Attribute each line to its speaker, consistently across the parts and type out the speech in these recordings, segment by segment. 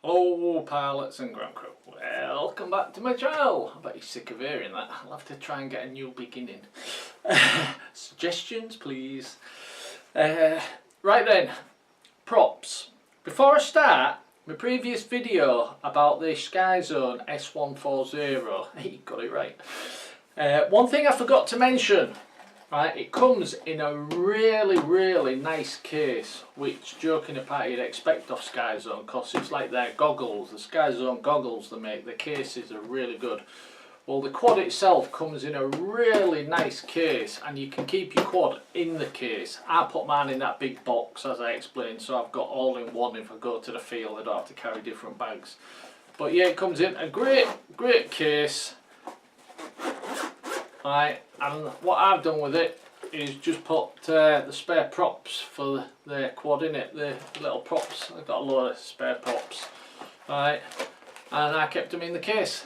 Speaker 1: Hello pilots and ground crew, welcome back to my channel. I bet you're sick of hearing that. I'll have to try and get a new beginning. Suggestions please. Right then, props. Before I start, my previous video about the Skyzone S140, you got it right. One thing I forgot to mention, right, it comes in a really nice case, which, joking apart, you'd expect off Skyzone because it's like their goggles, the Skyzone goggles they make. The cases are really good. Well, the quad itself comes in a really nice case, and you can keep your quad in the case. I put mine in that big box, as I explained, so I've got all in one. If I go to the field, I don't have to carry different bags. But yeah, it comes in a great case. Right, and what I've done with it is just put the spare props for the quad in it, the little props. I've got a load of spare props, right, and I kept them in the case,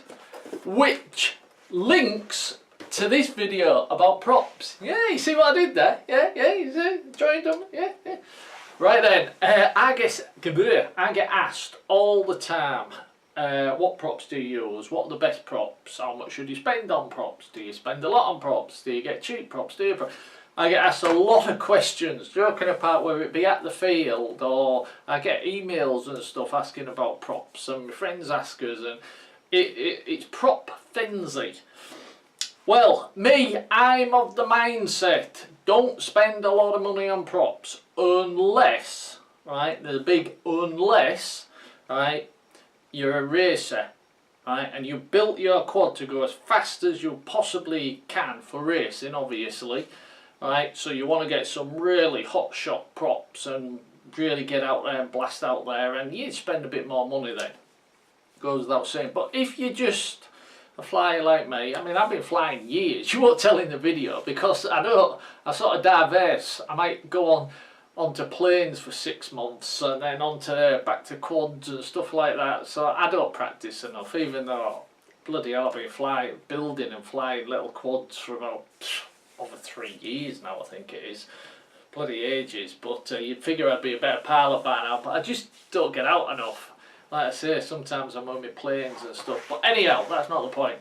Speaker 1: which links to this video about props. Yeah, you see what I did there? Yeah, you see, joined them, yeah. Right then, I get asked all the time, what props do you use? What are the best props? How much should you spend on props? Do you spend a lot on props? Do you get cheap props? I get asked a lot of questions, joking apart, whether it be at the field or I get emails and stuff asking about props, and my friends ask us, and it's prop frenzy. Well, me, I'm of the mindset, don't spend a lot of money on props unless, right, there's a big unless, right, you're a racer, right, and you built your quad to go as fast as you possibly can for racing, obviously, right, so you want to get some really hot shot props and really get out there and blast out there, and you spend a bit more money then, goes without saying. But if you just a flyer like me, I mean, I've been flying years, you won't tell in the video because I sort of diverse. I might go onto planes for 6 months and then back to quads and stuff like that, so I don't practice enough, even though bloody I've been building and flying little quads for about over 3 years now, I think it is. Bloody ages. But you'd figure I'd be a better pilot by now, but I just don't get out enough. Like I say, sometimes I'm on my planes and stuff, but anyhow, that's not the point.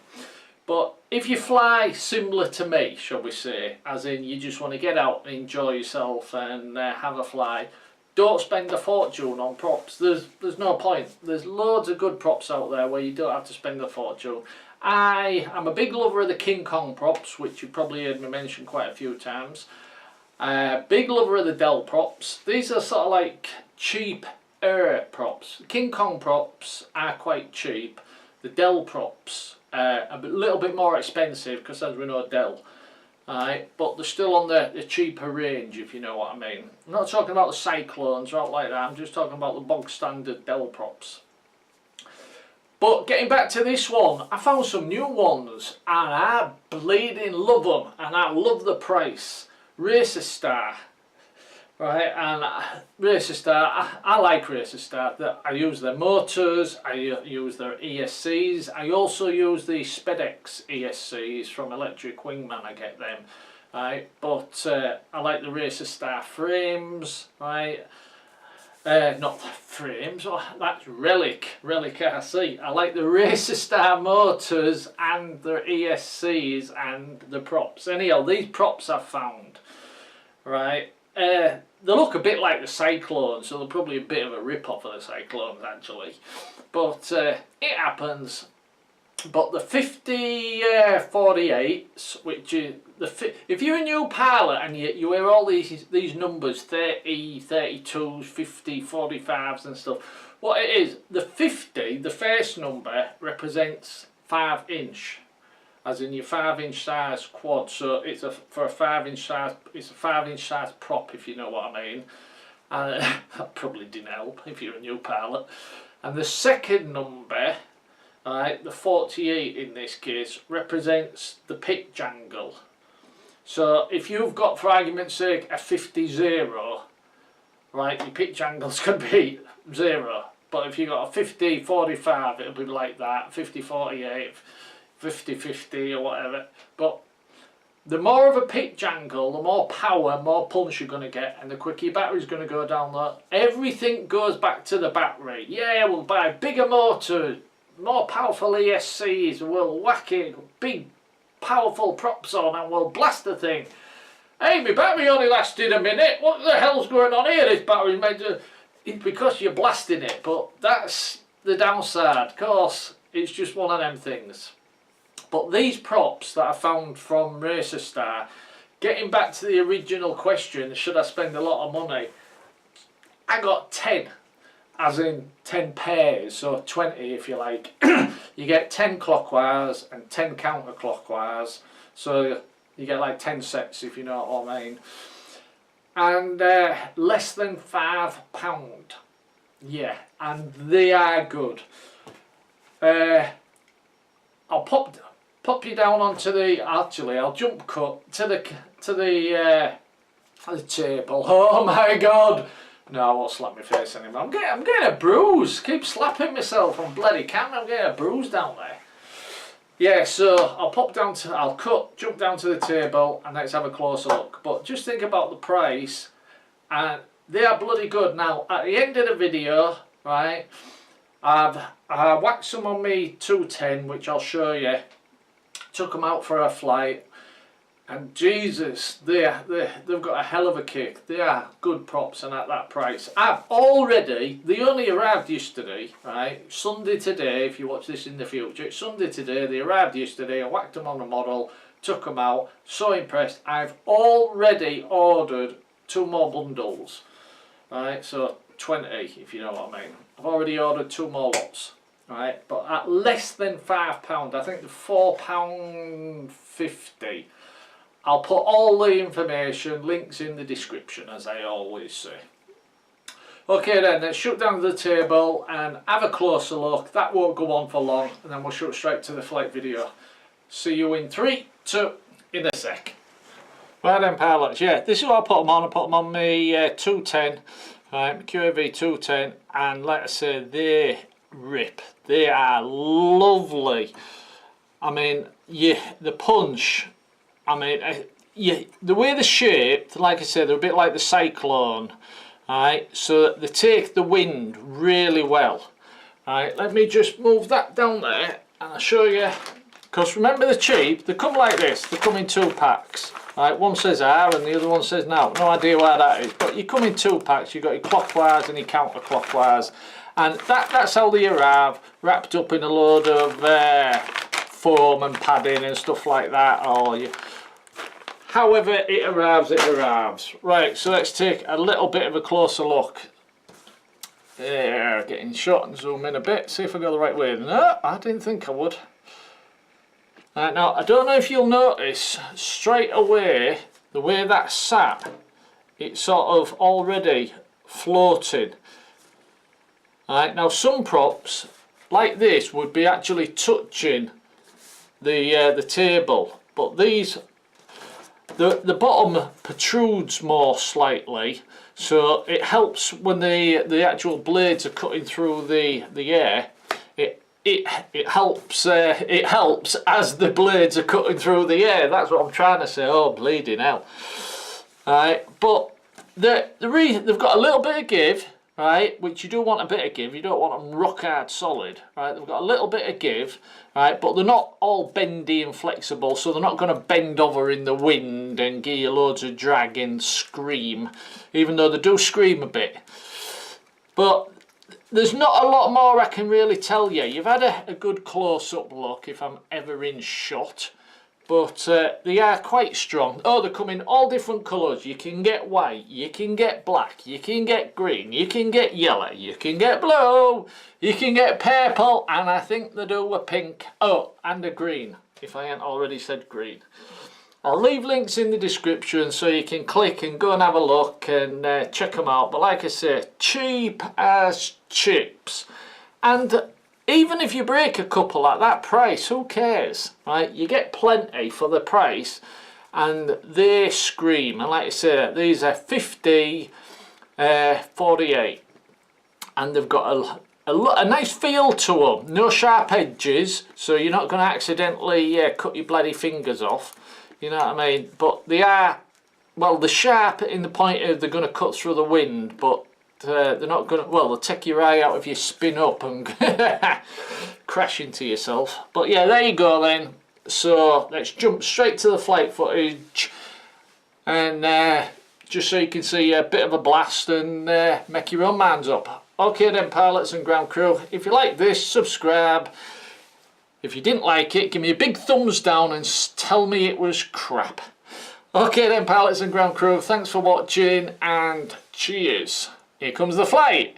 Speaker 1: But if you fly similar to me, shall we say, as in you just want to get out and enjoy yourself and have a fly, don't spend a fortune on props. There's no point. There's loads of good props out there where you don't have to spend a fortune. I'm a big lover of the King Kong props, which you've probably heard me mention quite a few times. Big lover of the Dell props. These are sort of like cheap props. The King Kong props are quite cheap. The Dell props a little bit more expensive because, as we know, Dell, but they're still on the cheaper range, if you know what I mean. I'm not talking about the Cyclones or out like that, I'm just talking about the bog standard Dell props. But getting back to this one, I found some new ones and I bleeding love them, and I love the price. Racerstar. Right, and Racerstar, I like Racerstar. I use their motors, I use their ESCs, I also use the Spedix ESCs from Electric Wingman, I get them, right, but I like the Racerstar frames, right, not frames, that's Relic RC. I like the Racerstar motors and their ESCs and the props. Anyhow, these props I've found, right, they look a bit like the Cyclones, so they're probably a bit of a rip-off of the Cyclones actually, but it happens. But the 5048s, which is if you're a new pilot and you hear all these numbers, 30, 32s, 50, 45s and stuff, what it is, the 50, the first number represents 5-inch. As in your 5-inch size quad, so it's for a 5-inch size. It's a 5-inch size prop, if you know what I mean. And that probably didn't help if you're a new pilot. And the second number, the 48 in this case, represents the pitch angle. So if you've got, for argument's sake, a 50-0, right, your pitch angle's going to be 0. But if you've got a 50-45, it'll be like that. 50-48. 50-50 or whatever. But the more of a pitch angle, the more power, more punch you're going to get, and the quicker your battery's going to go down there. Everything goes back to the battery. Yeah, we'll buy a bigger motor, more powerful ESCs, we'll whack it, big powerful props on, and we'll blast the thing. Hey, my battery only lasted a minute. What the hell's going on here? This battery's made to... It's because you're blasting it, but that's the downside. Of course, it's just one of them things. But these props that I found from Racerstar, getting back to the original question, should I spend a lot of money? I got 10, as in 10 pairs, so 20 if you like. You get 10 clockwise and 10 counterclockwise, so you get like 10 sets if you know what I mean. And less than £5. Yeah, and they are good. I'll pop you down onto the, actually I'll jump cut to the table. Oh my god! No, I won't slap my face anymore. I'm getting a bruise. Keep slapping myself on bloody camera. I'm getting a bruise down there. Yeah, so I'll jump down to the table and let's have a closer look. But just think about the price, and they are bloody good. Now at the end of the video, right, I whacked some on me 210, which I'll show you. Took them out for a flight, and Jesus, they've got a hell of a kick. They are good props, and at that price. They only arrived yesterday, right? Sunday today, if you watch this in the future, it's Sunday today. They arrived yesterday. I whacked them on the model, took them out, so impressed. I've already ordered 2 more bundles, right? So 20, if you know what I mean. I've already ordered 2 more lots. Right, but at less than £5, I think the £4.50. I'll put all the information, links in the description, as I always say. Okay then, let's shut down the table and have a closer look. That won't go on for long, and then we'll shut straight to the flight video. See you in 3, 2, in a sec. Right then pilots, yeah, this is what I put them on. I put them on my 210, right, my QAV 210, and like I say, they rip. They are lovely. I mean, the punch, I mean, the way they're shaped, like I said, they're a bit like the Cyclone, right? So they take the wind really well. Right, let me just move that down there and I'll show you. Because remember, they're cheap. They come like this. They come in 2 packs. Right, one says R and the other one says no. No idea why that is. But you come in 2 packs. You've got your clockwise and your counterclockwise. And that's how they arrive, wrapped up in a load of foam and padding and stuff like that. However it arrives, it arrives. Right, so let's take a little bit of a closer look. There, getting shot and zoom in a bit, see if I go the right way. No, I didn't think I would. Right, now, I don't know if you'll notice, straight away, the way that's sat, it's sort of already floating. Right, now some props like this would be actually touching the table, but these, the bottom protrudes more slightly, so it helps when the actual blades are cutting through the air. It helps as the blades are cutting through the air. That's what I'm trying to say. Oh, bleeding hell! Right, but they've got a little bit of give. Right, which you do want a bit of give, you don't want them rock hard solid, right? They've got a little bit of give, right, but they're not all bendy and flexible, so they're not going to bend over in the wind and give you loads of drag and scream, even though they do scream a bit. But there's not a lot more I can really tell you. You've had a good close-up look if I'm ever in shot. But they are quite strong. Oh, they come in all different colours. You can get white, you can get black, you can get green, you can get yellow, you can get blue, you can get purple, and I think they do a pink. Oh, and a green, if I ain't already said green. I'll leave links in the description so you can click and go and have a look and check them out. But like I say, cheap as chips. And even if you break a couple at that price, who cares, right? You get plenty for the price, and they scream. And like I say, these are 50, 48, and they've got a nice feel to them. No sharp edges, so you're not going to accidentally cut your bloody fingers off. You know what I mean? But they are, well, they're sharp in the point of they're going to cut through the wind, but they're not going to, well, they'll take your eye out if you spin up and crash into yourself. But yeah, there you go then. So let's jump straight to the flight footage, and just so you can see a bit of a blast and make your own minds up. Okay then, pilots and ground crew, if you like this, subscribe. If you didn't like it, give me a big thumbs down and tell me it was crap. Okay then, pilots and ground crew, thanks for watching and cheers. Here comes the flight.